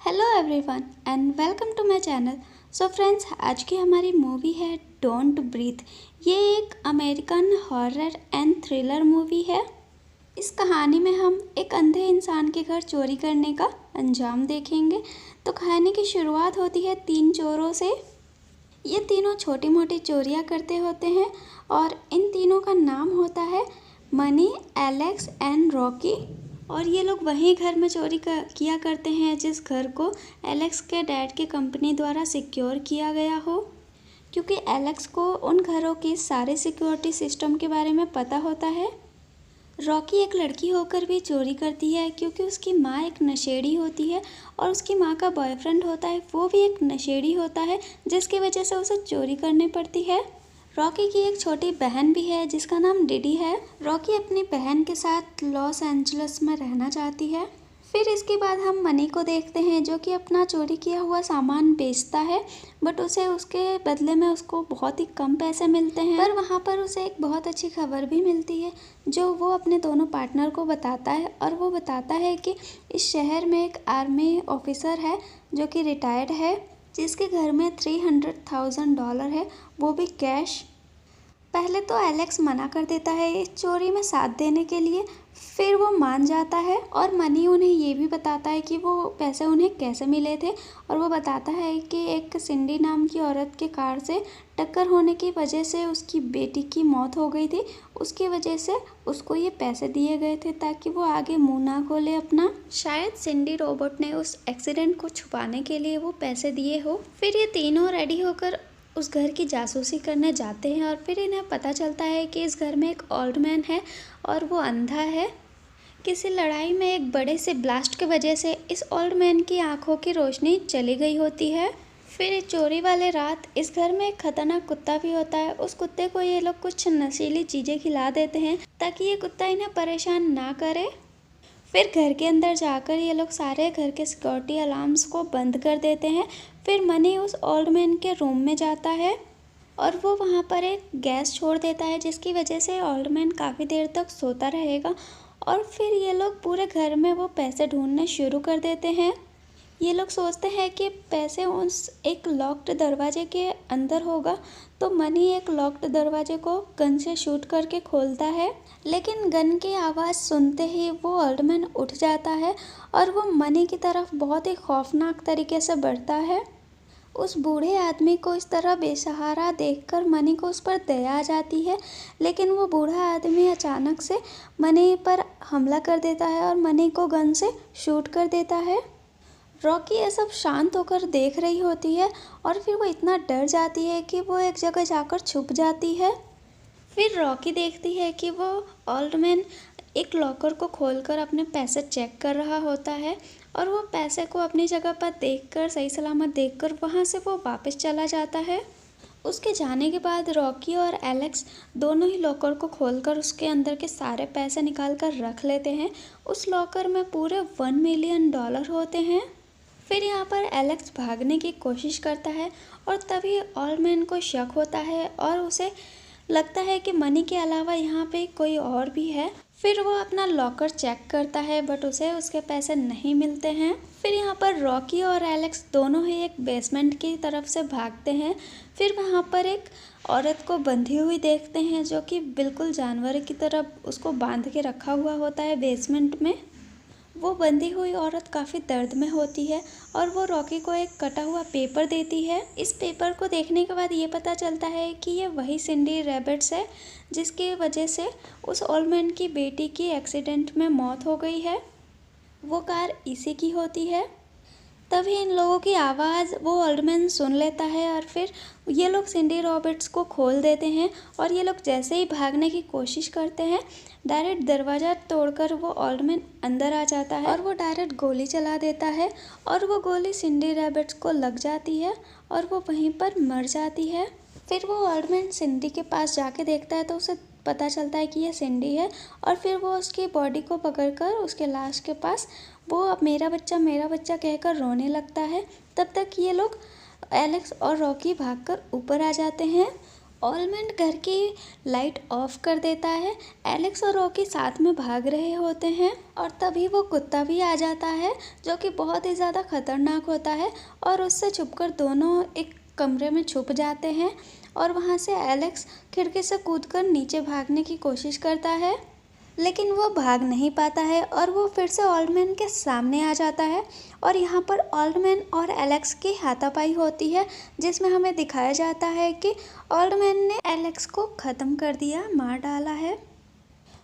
Hello everyone and welcome to my channel. So friends, आज की हमारी मूवी है डोंट ब्रीथ। ये एक American horror and thriller movie है। इस कहानी में हम एक अंधे इंसान के घर चोरी करने का अंजाम देखेंगे। तो कहानी की शुरुआत होती है 3 चोरों से। ये तीनों छोटी मोटी चोरियां करते होते हैं और इन तीनों का नाम होता है मनी, एलेक्स एंड रॉकी। और ये लोग वहीं घर में चोरी किया करते हैं जिस घर को एलेक्स के डैड की कंपनी द्वारा सिक्योर किया गया हो, क्योंकि एलेक्स को उन घरों की सारे सिक्योरिटी सिस्टम के बारे में पता होता है। रॉकी एक लड़की होकर भी चोरी करती है क्योंकि उसकी माँ एक नशेड़ी होती है और उसकी माँ का बॉयफ्रेंड होता है, वो भी एक नशेड़ी होता है, जिसकी वजह से उसे चोरी करनी पड़ती है। रॉकी की एक छोटी बहन भी है जिसका नाम डिडी है। रॉकी अपनी बहन के साथ लॉस एंजल्स में रहना चाहती है। फिर इसके बाद हम मनी को देखते हैं जो कि अपना चोरी किया हुआ सामान बेचता है, बट उसे उसके बदले में उसको बहुत ही कम पैसे मिलते हैं। पर वहाँ पर उसे एक बहुत अच्छी खबर भी मिलती है जो वो अपने दोनों पार्टनर को बताता है, और वो बताता है कि इस शहर में एक आर्मी ऑफिसर है जो कि रिटायर्ड है, जिसके घर में $300,000 है, वो भी कैश। पहले तो एलेक्स मना कर देता है इस चोरी में साथ देने के लिए, फिर वो मान जाता है और मनी उन्हें ये भी बताता है कि वो पैसे उन्हें कैसे मिले थे। और वो बताता है कि एक सिंडी नाम की औरत के कार से टक्कर होने की वजह से उसकी बेटी की मौत हो गई थी, उसकी वजह से उसको ये पैसे दिए गए थे ताकि वो आगे मुंह ना खोले अपना। शायद सिंडी रोबोट ने उस एक्सीडेंट को छुपाने के लिए वो पैसे दिए हो। फिर ये तीनों रेडी होकर उस घर की जासूसी करने जाते हैं और फिर इन्हें पता चलता है कि इस घर में एक ओल्ड मैन है और वो अंधा है। किसी लड़ाई में एक बड़े से ब्लास्ट की वजह से इस ओल्ड मैन की आंखों की रोशनी चली गई होती है। फिर इस चोरी वाले रात इस घर में एक खतरनाक कुत्ता भी होता है। उस कुत्ते को ये लोग कुछ नशीली चीज़ें खिला देते हैं ताकि ये कुत्ता इन्हें परेशान ना करे। फिर घर के अंदर जाकर ये लोग सारे घर के सिक्योरिटी अलार्म्स को बंद कर देते हैं। फिर मनी उस ओल्ड मैन के रूम में जाता है और वो वहाँ पर एक गैस छोड़ देता है जिसकी वजह से ओल्ड मैन काफ़ी देर तक सोता रहेगा। और फिर ये लोग पूरे घर में वो पैसे ढूंढने शुरू कर देते हैं। ये लोग सोचते हैं कि पैसे उस एक लॉक्ड दरवाजे के अंदर होगा, तो मनी एक लॉक्ड दरवाजे को गन से शूट करके खोलता है, लेकिन गन की आवाज़ सुनते ही वो ओल्ड मैन उठ जाता है और वो मनी की तरफ बहुत ही खौफनाक तरीके से बढ़ता है। उस बूढ़े आदमी को इस तरह बेसहारा देखकर मनी को उस पर दया आ जाती है, लेकिन वो बूढ़ा आदमी अचानक से मनी पर हमला कर देता है और मनी को गन से शूट कर देता है। रॉकी ये सब शांत होकर देख रही होती है और फिर वो इतना डर जाती है कि वो एक जगह जाकर छुप जाती है। फिर रॉकी देखती है कि वो ओल्ड मैन एक लॉकर को खोलकर अपने पैसे चेक कर रहा होता है और वो पैसे को अपनी जगह पर देखकर सही सलामत देखकर वहाँ से वो वापस चला जाता है। उसके जाने के बाद रॉकी और एलेक्स दोनों ही लॉकर को खोलकर उसके अंदर के सारे पैसे निकाल कर रख लेते हैं। उस लॉकर में पूरे $1 मिलियन होते हैं। फिर यहाँ पर एलेक्स भागने की कोशिश करता है और तभी ओल्ड मैन को शक होता है और उसे लगता है कि मनी के अलावा यहाँ पे कोई और भी है। फिर वो अपना लॉकर चेक करता है बट उसे उसके पैसे नहीं मिलते हैं। फिर यहाँ पर रॉकी और एलेक्स दोनों ही एक बेसमेंट की तरफ से भागते हैं। फिर वहाँ पर एक औरत को बंधी हुई देखते हैं जो कि बिल्कुल जानवर की तरह उसको बांध के रखा हुआ होता है बेसमेंट में। वो बंधी हुई औरत काफ़ी दर्द में होती है और वो रॉकी को एक कटा हुआ पेपर देती है। इस पेपर को देखने के बाद ये पता चलता है कि ये वही सिंडी रैबिट्स है जिसकी वजह से उस ओल्ड मैन की बेटी की एक्सीडेंट में मौत हो गई है। वो कार इसी की होती है। तभी इन लोगों की आवाज़ वो ओल्ड मैन सुन लेता है और फिर ये लोग सिंडी रॉबर्ट्स को खोल देते हैं और ये लोग जैसे ही भागने की कोशिश करते हैं, डायरेक्ट दरवाज़ा तोड़कर वो ओल्ड मैन अंदर आ जाता है और वो डायरेक्ट गोली चला देता है और वो गोली सिंडी रैबिट्स को लग जाती है और वो वहीं पर मर जाती है। फिर वो ओल्ड मैन सिंडी के पास जाके देखता है तो उसे पता चलता है कि ये सिंडी है और फिर वो उसकी बॉडी को पकड़कर उसके लाश के पास वो अब मेरा बच्चा कहकर रोने लगता है। तब तक ये लोग एलेक्स और रॉकी भागकर ऊपर आ जाते हैं ऑलमैन घर की लाइट ऑफ कर देता है। एलेक्स और रॉकी साथ में भाग रहे होते हैं और तभी वो कुत्ता भी आ जाता है जो कि बहुत ही ज़्यादा खतरनाक होता है और उससे छुपकर दोनों एक कमरे में छुप जाते हैं और वहाँ से एलेक्स खिड़की से कूदकर नीचे भागने की कोशिश करता है, लेकिन वो भाग नहीं पाता है और वो फिर से ओल्डमैन के सामने आ जाता है और यहाँ पर ओल्डमैन और एलेक्स की हाथापाई होती है, जिसमें हमें दिखाया जाता है कि ओल्डमैन ने एलेक्स को ख़त्म कर दिया, मार डाला है।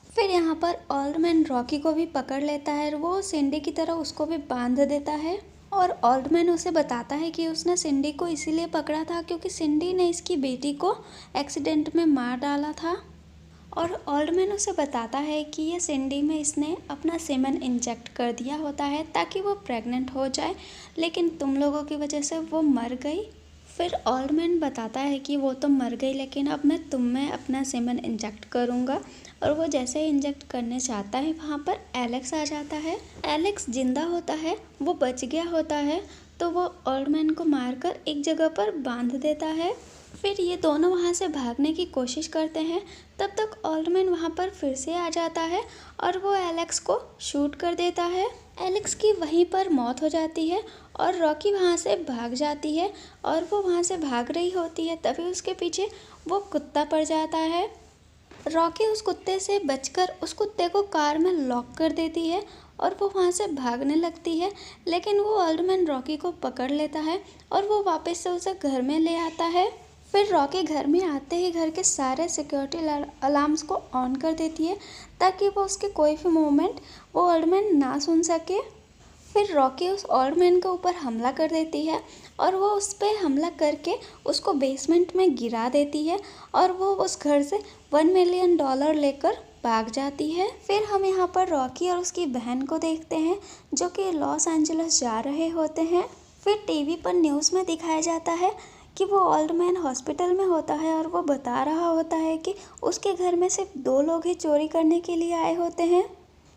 फिर यहाँ पर ओल्डमैन रॉकी को भी पकड़ लेता है, वो सिंडी की तरह उसको भी बांध देता है और ओल्डमैन उसे बताता है कि उसने सिंडी को इसीलिए पकड़ा था क्योंकि सिंडी ने इसकी बेटी को एक्सीडेंट में मार डाला था। और ओल्डमैन उसे बताता है कि ये सिंडी में इसने अपना सीमेन इंजेक्ट कर दिया होता है ताकि वो प्रेग्नेंट हो जाए, लेकिन तुम लोगों की वजह से वो मर गई। फिर ओल्डमैन बताता है कि वो तो मर गई, लेकिन अब मैं तुम में अपना सीमेन इंजेक्ट करूँगा। और वो जैसे ही इंजेक्ट करने जाता है वहाँ पर एलेक्स आ जाता है। एलेक्स जिंदा होता है, वो बच गया होता है, तो वो ओल्डमैन को मारकर एक जगह पर बांध देता है। फिर ये दोनों वहाँ से भागने की कोशिश करते हैं, तब तक ओल्डमैन वहाँ पर फिर से आ जाता है और वो एलेक्स को शूट कर देता है। एलेक्स की वहीं पर मौत हो जाती है और रॉकी वहाँ से भाग जाती है और वो वहाँ से भाग रही होती है, तभी उसके पीछे वो कुत्ता पड़ जाता है। रॉकी उस कुत्ते से बचकर उस कुत्ते को कार में लॉक कर देती है और वो वहाँ से भागने लगती है, लेकिन वो ओल्डमैन रॉकी को पकड़ लेता है और वो वापस से उसे घर में ले आता है। फिर रॉकी घर में आते ही घर के सारे सिक्योरिटी अलार्म्स को ऑन कर देती है ताकि वो उसके कोई भी मूवमेंट वो ओल्डमैन ना सुन सके। फिर रॉकी उस ओल्डमैन के ऊपर हमला कर देती है और वो उस पर हमला करके उसको बेसमेंट में गिरा देती है और वो उस घर से $1 मिलियन लेकर भाग जाती है। फिर हम यहाँ पर रॉकी और उसकी बहन को देखते हैं जो कि लॉस एंजलिस जा रहे होते हैं। फिर टीवी पर न्यूज़ में दिखाया जाता है कि वो ओल्डमैन हॉस्पिटल में होता है और वो बता रहा होता है कि उसके घर में सिर्फ 2 लोग ही चोरी करने के लिए आए होते हैं,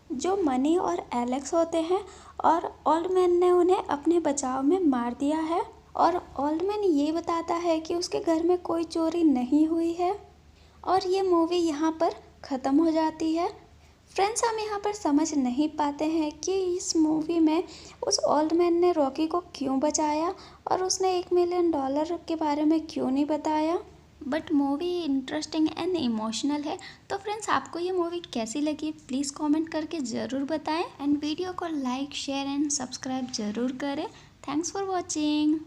जो मनी और एलेक्स होते हैं, और ओल्डमैन ने उन्हें अपने बचाव में मार दिया है। और ओल्डमैन ये बताता है कि उसके घर में कोई चोरी नहीं हुई है और ये मूवी यहाँ पर ख़त्म हो जाती है। फ्रेंड्स, हम यहाँ पर समझ नहीं पाते हैं कि इस मूवी में उस ओल्डमैन ने रॉकी को क्यों बचाया और उसने $1 मिलियन के बारे में क्यों नहीं बताया। But movie interesting and emotional है। तो फ्रेंड्स, आपको ये मूवी कैसी लगी प्लीज़ कमेंट करके ज़रूर बताएं एंड वीडियो को लाइक शेयर एंड सब्सक्राइब ज़रूर करें। Thanks for watching.